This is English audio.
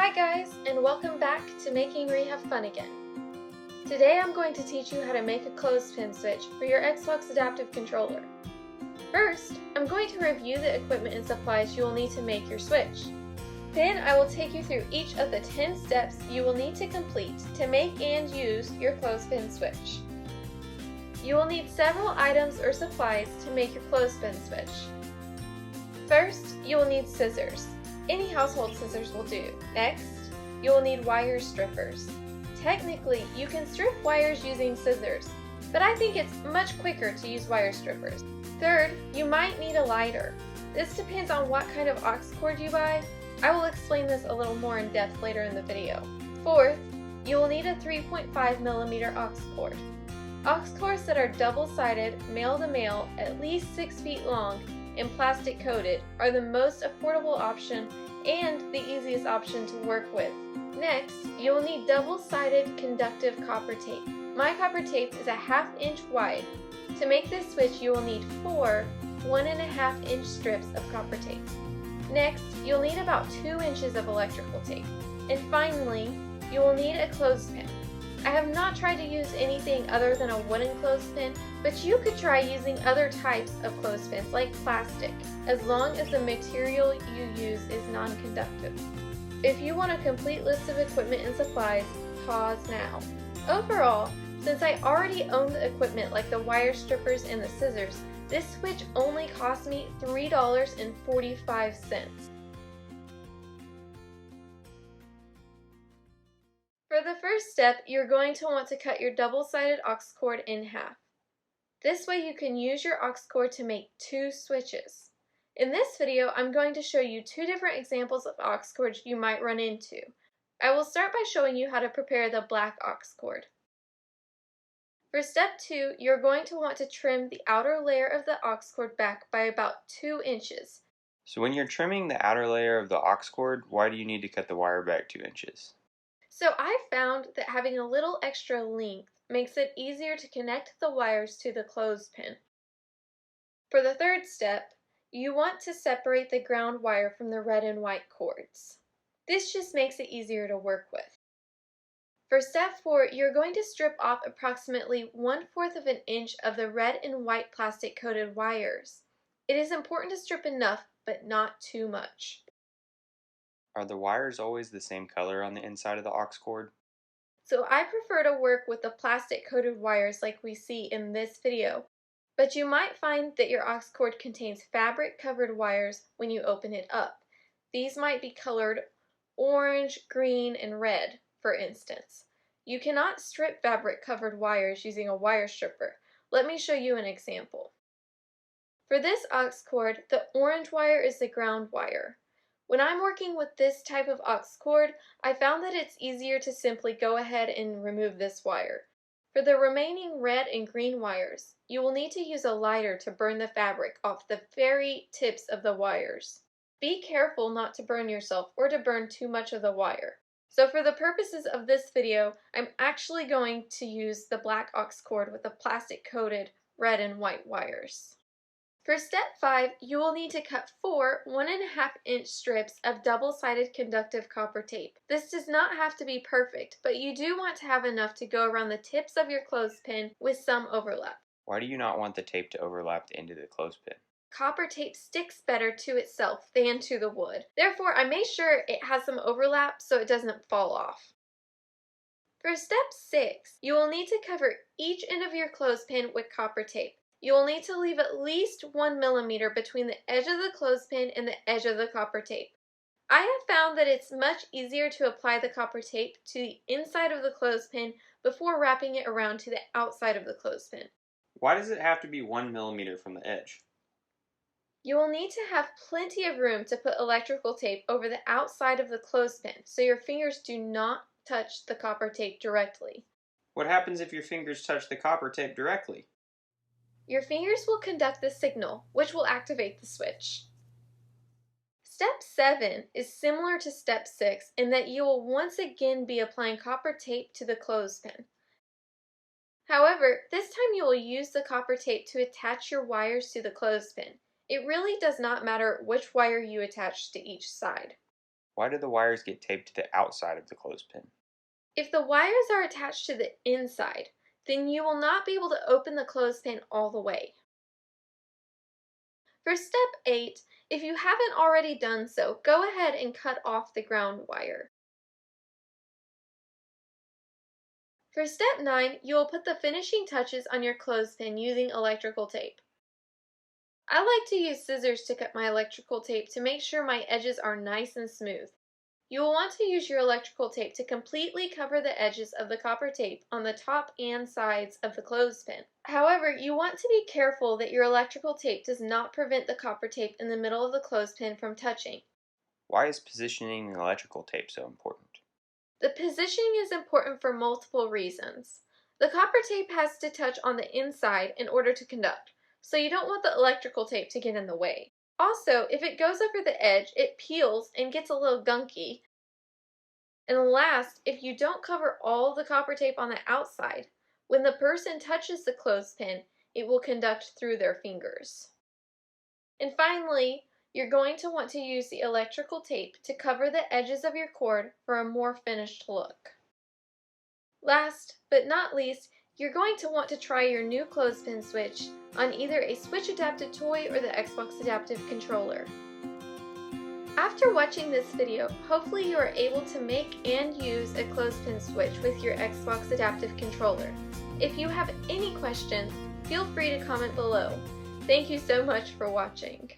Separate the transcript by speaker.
Speaker 1: Hi guys, and welcome back to Making Rehab Fun Again. Today I'm going to teach you how to make a clothespin switch for your Xbox Adaptive Controller. First, I'm going to review the equipment and supplies you will need to make your switch. Then I will take you through each of the 10 steps you will need to complete to make and use your clothespin switch. You will need several items or supplies to make your clothespin switch. First, you will need scissors. Any household scissors will do. Next, you will need wire strippers. Technically, you can strip wires using scissors, but I think it's much quicker to use wire strippers. Third, you might need a lighter. This depends on what kind of aux cord you buy. I will explain this a little more in depth later in the video. Fourth, you will need a 3.5mm aux cord. Aux cords that are double-sided, male-to-male, at least 6 feet long, and plastic coated are the most affordable option and the easiest option to work with. Next, you will need double-sided conductive copper tape. My copper tape is a 1/2 inch wide. To make this switch, you will need 4 1.5 inch strips of copper tape. Next, you'll need about 2 inches of electrical tape. And finally, you will need a clothespin. I have not tried to use anything other than a wooden clothespin, but you could try using other types of clothespins like plastic, as long as the material you use is non-conductive. If you want a complete list of equipment and supplies, pause now. Overall, since I already own the equipment like the wire strippers and the scissors, this switch only cost me $3.45. For the first step, you're going to want to cut your double-sided aux cord in half. This way you can use your aux cord to make 2 switches. In this video, I'm going to show you 2 different examples of aux cords you might run into. I will start by showing you how to prepare the black aux cord. For step 2, you're going to want to trim the outer layer of the aux cord back by about 2 inches.
Speaker 2: So when you're trimming the outer layer of the aux cord, why do you need to cut the wire back 2 inches?
Speaker 1: So I found that having a little extra length makes it easier to connect the wires to the clothespin. For the third step, you want to separate the ground wire from the red and white cords. This just makes it easier to work with. For step 4, you're going to strip off approximately 1/4 of an inch of the red and white plastic coated wires. It is important to strip enough, but not too much.
Speaker 2: Are the wires always the same color on the inside of the aux cord?
Speaker 1: So I prefer to work with the plastic coated wires like we see in this video, but you might find that your aux cord contains fabric covered wires when you open it up. These might be colored orange, green, and red, for instance. You cannot strip fabric covered wires using a wire stripper. Let me show you an example. For this aux cord, the orange wire is the ground wire. When I'm working with this type of aux cord, I found that it's easier to simply go ahead and remove this wire. For the remaining red and green wires, you will need to use a lighter to burn the fabric off the very tips of the wires. Be careful not to burn yourself or to burn too much of the wire. So for the purposes of this video, I'm actually going to use the black aux cord with the plastic coated red and white wires. For step 5, you will need to cut 4 1.5 inch strips of double-sided conductive copper tape. This does not have to be perfect, but you do want to have enough to go around the tips of your clothespin with some overlap.
Speaker 2: Why do you not want the tape to overlap the end of the clothespin?
Speaker 1: Copper tape sticks better to itself than to the wood. Therefore, I made sure it has some overlap so it doesn't fall off. For step 6, you will need to cover each end of your clothespin with copper tape. You will need to leave at least 1 millimeter between the edge of the clothespin and the edge of the copper tape. I have found that it's much easier to apply the copper tape to the inside of the clothespin before wrapping it around to the outside of the clothespin.
Speaker 2: Why does it have to be 1 millimeter from the edge?
Speaker 1: You will need to have plenty of room to put electrical tape over the outside of the clothespin so your fingers do not touch the copper tape directly.
Speaker 2: What happens if your fingers touch the copper tape directly?
Speaker 1: Your fingers will conduct the signal, which will activate the switch. Step 7 is similar to step 6 in that you will once again be applying copper tape to the clothespin. However, this time you will use the copper tape to attach your wires to the clothespin. It really does not matter which wire you attach to each side.
Speaker 2: Why do the wires get taped to the outside of the clothespin?
Speaker 1: If the wires are attached to the inside, then you will not be able to open the clothespin all the way. For step 8, if you haven't already done so, go ahead and cut off the ground wire. For step 9, you will put the finishing touches on your clothespin using electrical tape. I like to use scissors to cut my electrical tape to make sure my edges are nice and smooth. You will want to use your electrical tape to completely cover the edges of the copper tape on the top and sides of the clothespin. However, you want to be careful that your electrical tape does not prevent the copper tape in the middle of the clothespin from touching.
Speaker 2: Why is positioning the electrical tape so important?
Speaker 1: The positioning is important for multiple reasons. The copper tape has to touch on the inside in order to conduct, so you don't want the electrical tape to get in the way. Also, if it goes over the edge, it peels and gets a little gunky. And last, if you don't cover all the copper tape on the outside, when the person touches the clothespin, it will conduct through their fingers. And finally, you're going to want to use the electrical tape to cover the edges of your cord for a more finished look. Last but not least, you're going to want to try your new Clothespin Switch on either a Switch adapted toy or the Xbox adaptive controller. After watching this video, hopefully you are able to make and use a Clothespin Switch with your Xbox adaptive controller. If you have any questions, feel free to comment below. Thank you so much for watching.